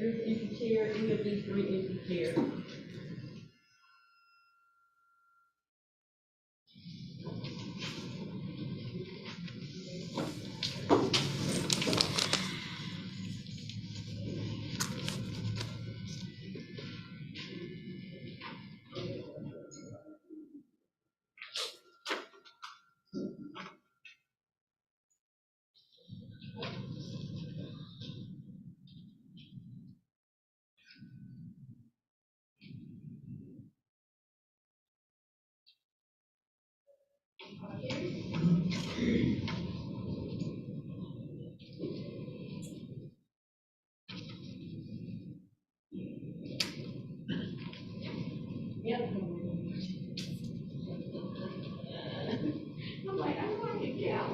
this empty chair, any of these three empty chairs. Yep. I'm like, I want to get out.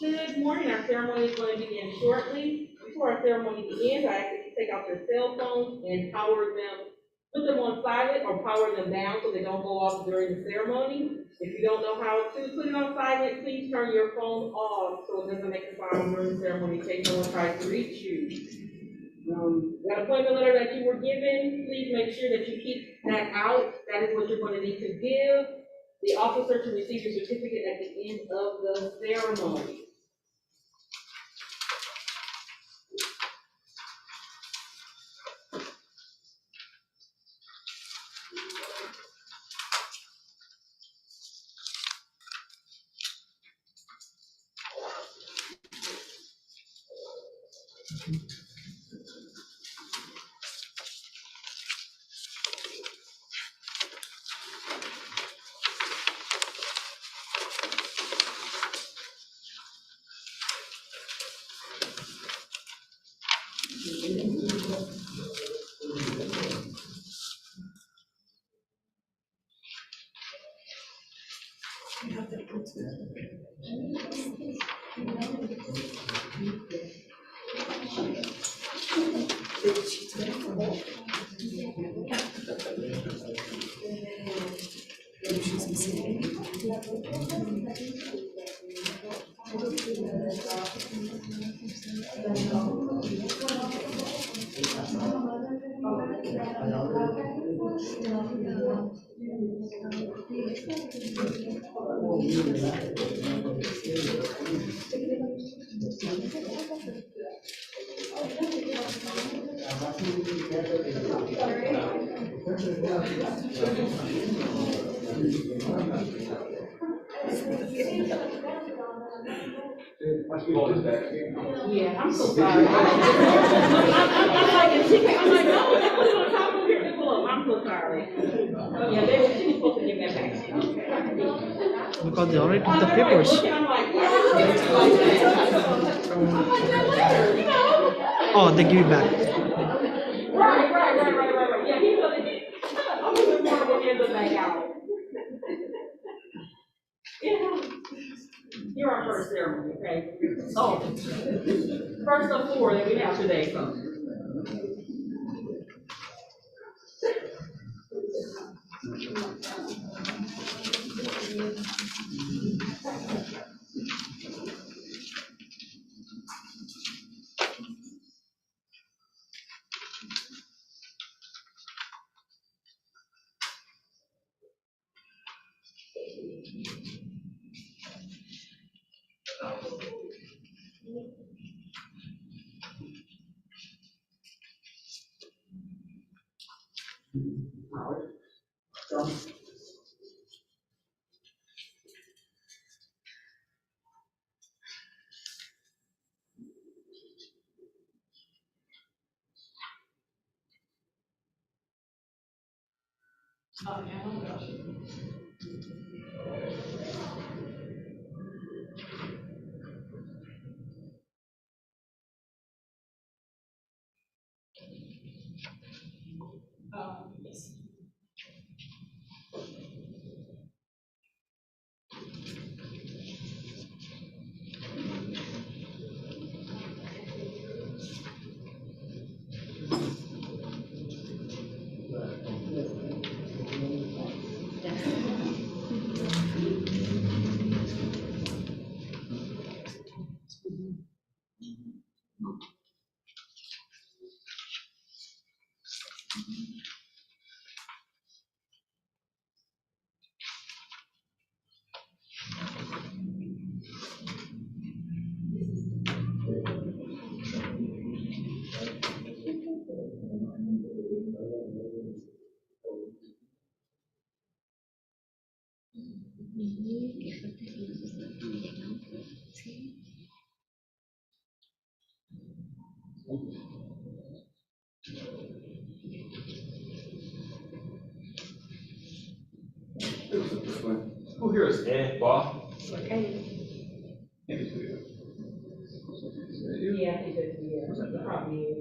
Good morning. Our ceremony is going to begin shortly. Before our ceremony begins, I ask that you take out your cell phones and put them on silent or power them down so they don't go off during the ceremony. If you don't know how to put it on silent, please turn your phone off so it doesn't make a sound during the ceremony in case no one tries to reach you. That appointment letter that you were given, please make sure that you keep that out. That is what you're going to need to give the officer to receive your certificate at the end of the ceremony. Yeah, I'm so sorry. I'm like, and I'm like, no, they put it on top of your envelope. I'm so sorry. Yeah, she was supposed to give that back. Because they already took the papers. I'm like, why would you do it like that? I'm like, that letter, you know? Oh, they give you back. Right. Yeah, he was, I'm looking forward to end up back out. Yeah. You're our first ceremony, okay? Oh, first of four that we have today, so. Who here is Ed Bob? Yeah, I think that's, yeah, probably is.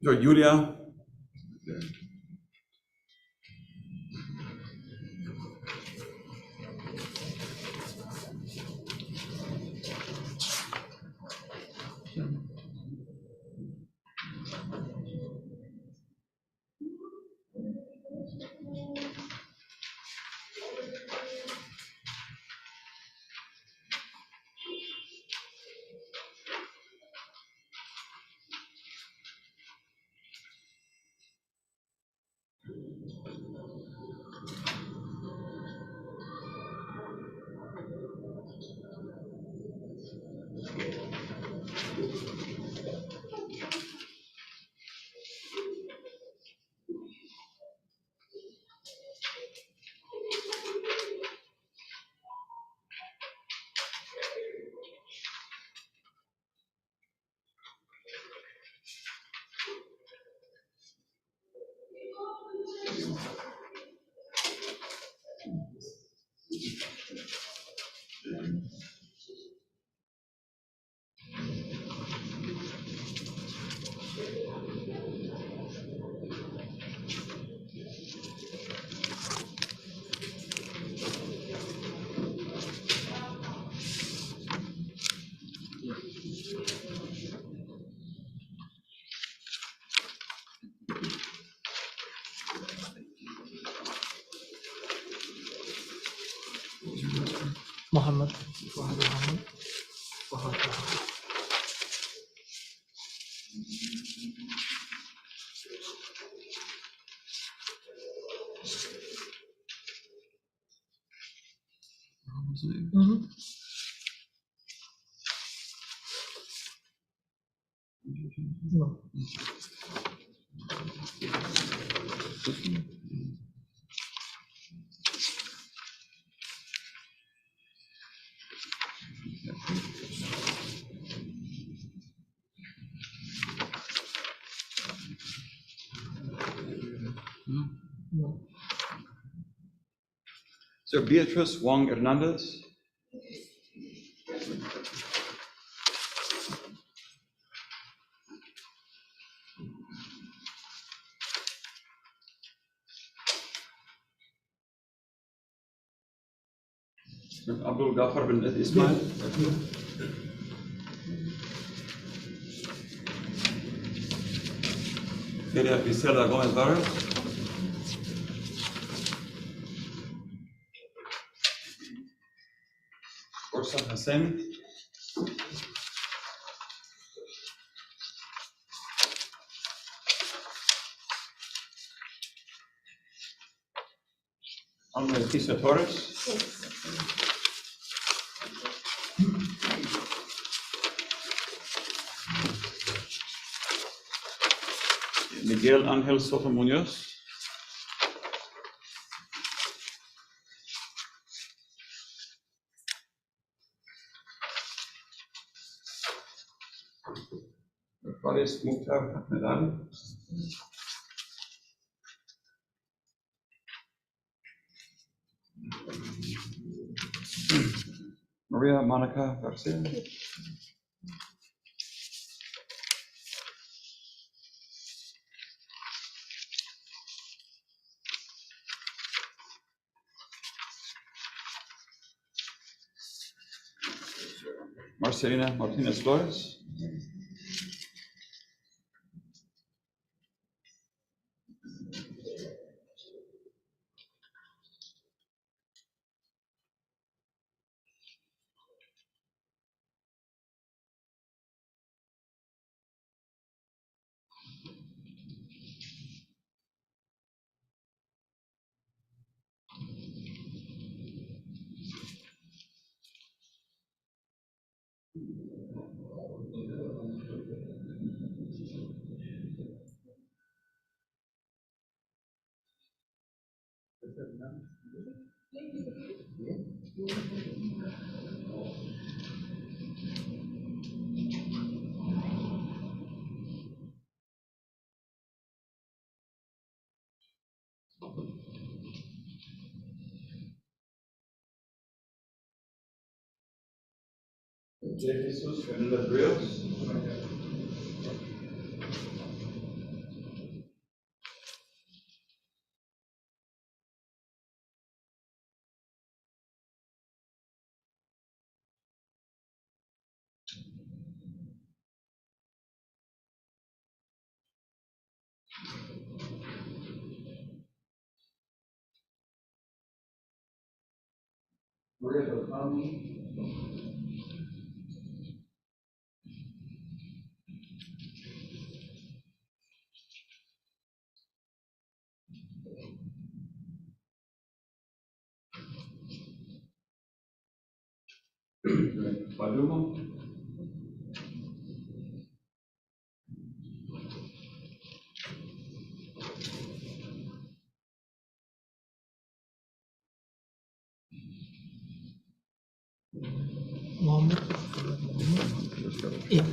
You're Yulia. Muhammad. Fahad Muhammad. Fahad Muhammad. No. No. Sir Beatrice Wong Hernandez. Sir Abdul Ghaffar bin Ismail. Feria Isela Gomez Vargas. Orson Hassan. Alma Leticia Torres. Miguel Ángel Soto Muñoz. Faris Mukhtar Ahmed Ali. Maria Monica Garcia. Marcelina Martinez Flores. Jesus Fernandez Rios. Maria Bacami. Paduma. Mohammed. Yeah.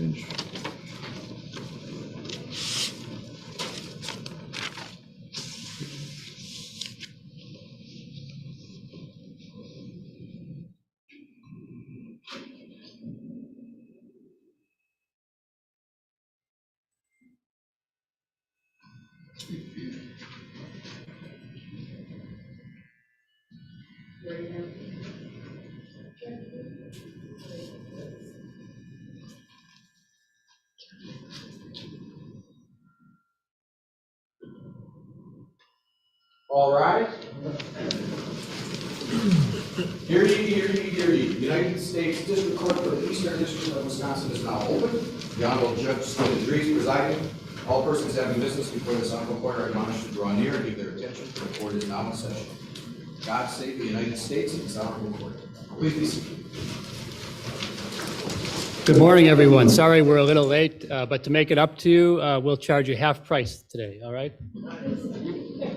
All rise. Hear ye, hear ye, hear ye. United States District Court for the Eastern District of Wisconsin is now open. The Honorable Judge Stephen Dries presiding. All persons having business before this honorable court are admonished to draw near and give their attention, for the court is now in session. God save the United States and this honorable court. Please be seated. Good morning, everyone. Sorry we're a little late, but to make it up to you, we'll charge you half price today, all right?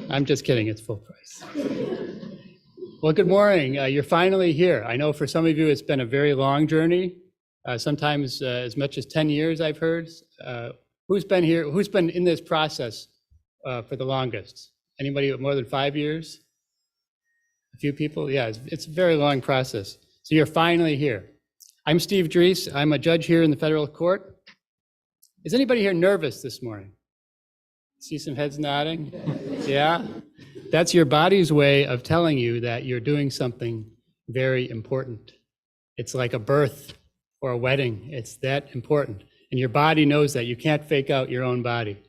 I'm just kidding, it's full price. Well, good morning. You're finally here. I know for some of you it's been a very long journey, sometimes as much as 10 years, I've heard. Who's been here? Who's been in this process for the longest? Anybody more than 5 years? A few people? Yeah, it's a very long process. So you're finally here. I'm Steve Dries. I'm a judge here in the federal court. Is anybody here nervous this morning? See some heads nodding? Yeah? That's your body's way of telling you that you're doing something very important. It's like a birth or a wedding. It's that important. And your body knows that. You can't fake out your own body.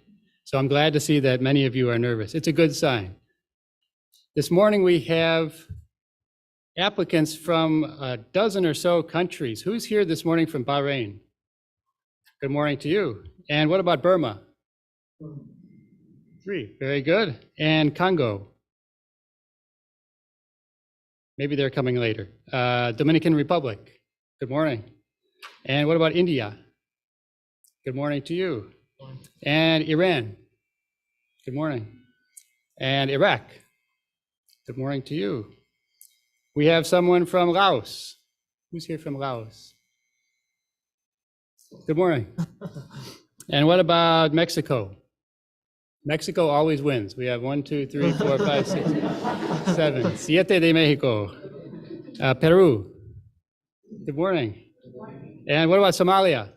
So I'm glad to see that many of you are nervous. It's a good sign. This morning we have applicants from a dozen or so countries. Who's here this morning from Bahrain? Good morning to you. And what about Burma? 3, very good. And Congo? Maybe they're coming later. Dominican Republic? Good morning. And what about India? Good morning to you. And Iran? Good morning. And Iraq? Good morning to you. We have someone from Laos. Who's here from Laos? Good morning. And what about Mexico? Mexico always wins. We have 1, 2, 3, 4, 5, 6, 7. Siete de Mexico. Peru. Good morning. And what about Somalia?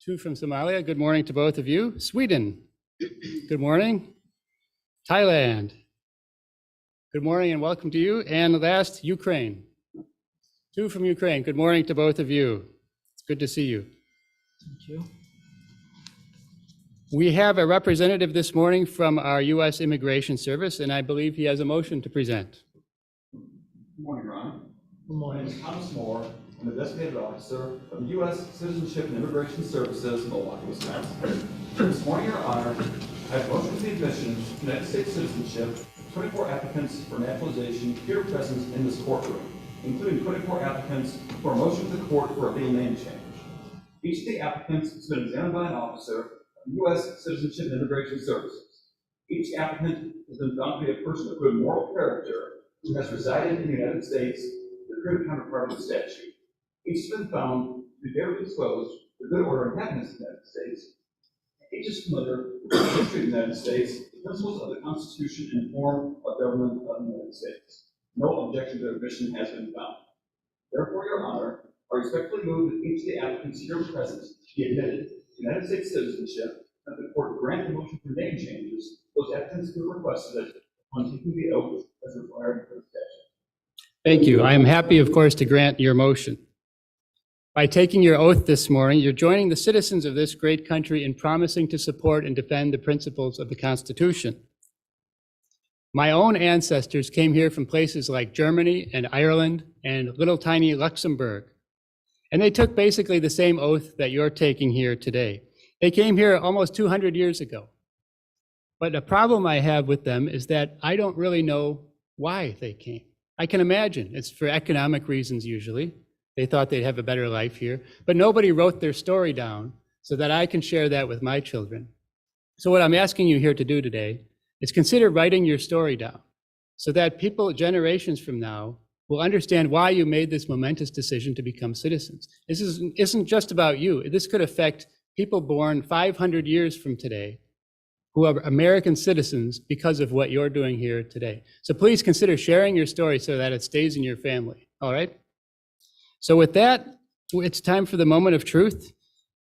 2 from Somalia. Good morning to both of you. Sweden. Good morning. Thailand. Good morning and welcome to you. And last, Ukraine. 2 from Ukraine. Good morning to both of you. It's good to see you. Thank you. We have a representative this morning from our U.S. Immigration Service, and I believe he has a motion to present. Good morning, Your Honor. Good My name morning. is Thomas Moore. I'm the designated officer of the U.S. Citizenship and Immigration Services, Milwaukee, Wisconsin. This morning, Your Honor, I have motion for the admission to United States citizenship of 24 applicants for naturalization here present in this courtroom, including 24 applicants for a motion to the court for a legal name change. Each of the applicants has been examined by an officer of the U.S. Citizenship and Immigration Services. Each applicant has been found to be a person of good moral character who has resided in the United States, the current counterpart of the statute. Each has been found to be very disposed to good order and happiness in the United States. Each is familiar with the history of the United States, the principles of the Constitution, and form of government of the United States. No objection to admission has been found. Therefore, Your Honor, I respectfully move that each of the applicants here present be admitted to United States citizenship, and that the court grant the motion for name changes those applicants who requested it upon taking the oath as required for the statute. Thank you. I am happy, of course, to grant your motion. By taking your oath this morning, you're joining the citizens of this great country in promising to support and defend the principles of the Constitution. My own ancestors came here from places like Germany and Ireland and little tiny Luxembourg. And they took basically the same oath that you're taking here today. They came here almost 200 years ago. But the problem I have with them is that I don't really know why they came. I can imagine it's for economic reasons usually. They thought they'd have a better life here, but nobody wrote their story down so that I can share that with my children. So what I'm asking you here to do today is consider writing your story down so that people generations from now will understand why you made this momentous decision to become citizens. This isn't just about you. This could affect people born 500 years from today who are American citizens because of what you're doing here today. So please consider sharing your story so that it stays in your family, all right? So with that, it's time for the moment of truth.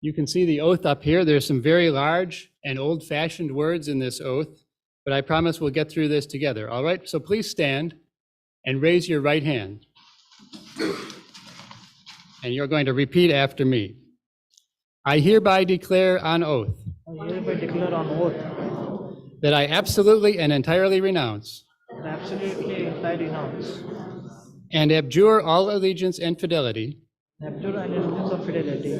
You can see the oath up here. There's some very large and old-fashioned words in this oath, but I promise we'll get through this together, all right? So please stand and raise your right hand. And you're going to repeat after me. I hereby declare on oath I hereby declare on oath that I absolutely and entirely renounce that absolutely entirely renounce, and abjure all allegiance and fidelity abjure and allegiance of fidelity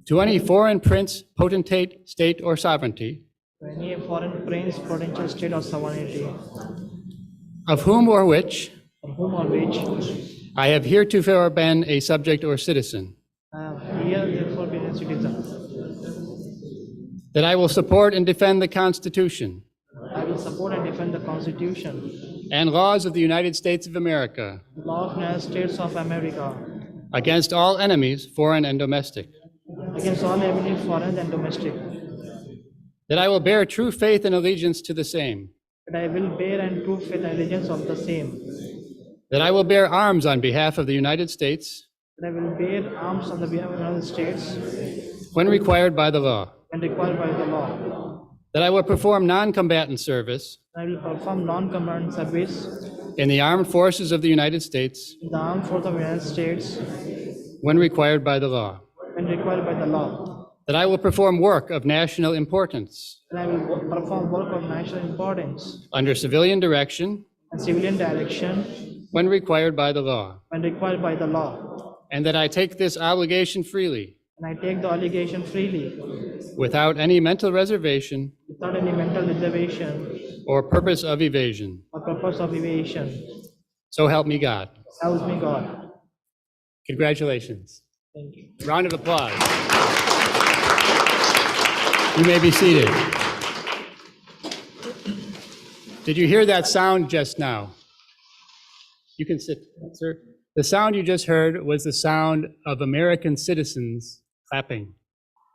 to any foreign prince, potentate, state, or sovereignty, to any foreign prince, potential state or sovereignty, of whom or which for whom or which I have heretofore been a subject or citizen, that I will support and defend the Constitution I will support and defend the Constitution, and laws of the United States of America law of United States of America, against all enemies, foreign and domestic, against all enemies, foreign and domestic, that I will bear true faith and allegiance to the same, that I will bear and true faith and allegiance of the same, that I will bear arms on behalf of the United States that I will bear arms on the behalf of the United States when required by the law, and required by the law, that I will perform non-combatant service that I will perform non-combatant service in the armed forces of the United States in the armed forces of the United States when required by the law, when required by the law, that I will perform work of national importance and I will perform work of national importance under civilian direction and civilian direction when required by the law, when required by the law, and that I take this obligation freely and I take the obligation freely without any mental reservation without any mental reservation or purpose of evasion. or purpose of evasion. So help me God. Help me God. Congratulations. Thank you. Round of applause. You may be seated. Did you hear that sound just now? You can sit, sir. The sound you just heard was the sound of American citizens clapping.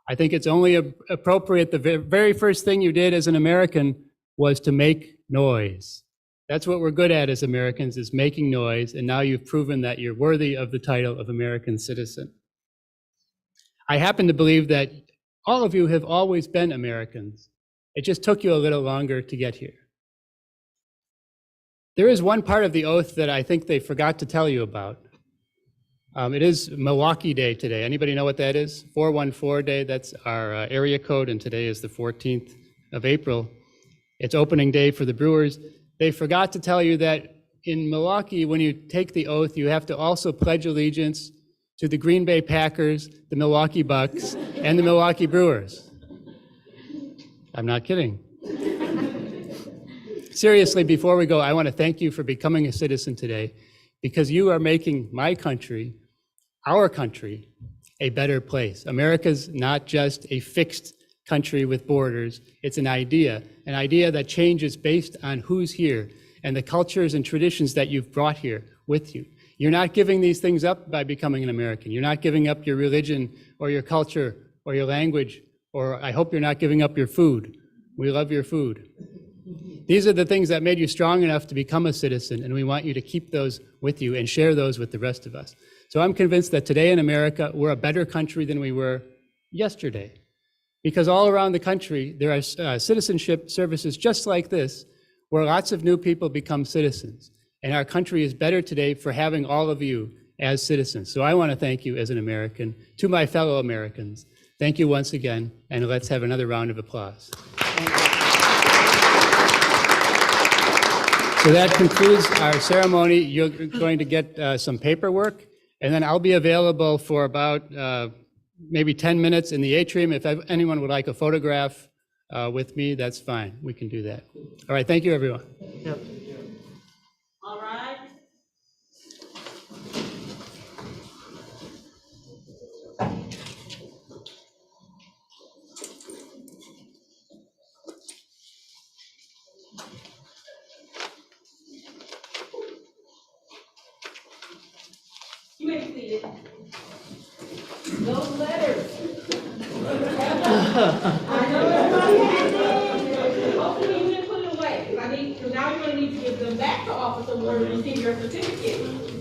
I think it's only appropriate, the very first thing you did as an American was to make noise. That's what we're good at as Americans, is making noise, and now you've proven that you're worthy of the title of American citizen. I happen to believe that all of you have always been Americans. It just took you a little longer to get here. There is one part of the oath that I think they forgot to tell you about. It is Milwaukee Day today. Anybody know what that is? 414 Day, that's our area code, and today is the 14th of April. It's opening day for the Brewers. They forgot to tell you that in Milwaukee, when you take the oath, you have to also pledge allegiance to the Green Bay Packers, the Milwaukee Bucks, and the Milwaukee Brewers. I'm not kidding. Seriously, before we go, I want to thank you for becoming a citizen today, because you are making my country, our country, a better place. America's not just a fixed country with borders. It's an idea that changes based on who's here and the cultures and traditions that you've brought here with you. You're not giving these things up by becoming an American. You're not giving up your religion or your culture or your language, or I hope you're not giving up your food. We love your food. These are the things that made you strong enough to become a citizen, and we want you to keep those with you and share those with the rest of us. So I'm convinced that today in America, we're a better country than we were yesterday. Because all around the country, there are citizenship services just like this, where lots of new people become citizens. And our country is better today for having all of you as citizens. So I want to thank you as an American. To my fellow Americans, thank you once again, and let's have another round of applause. So that concludes our ceremony. You're going to get some paperwork, and then I'll be available for about maybe 10 minutes in the atrium. If anyone would like a photograph with me, that's fine. We can do that. All right, thank you, everyone. Yep. All right. You may be seated. Those letters. I know everybody has them. Hopefully you didn't put it away, because now you're gonna need to give them back to Officer Ward to receive your certificate.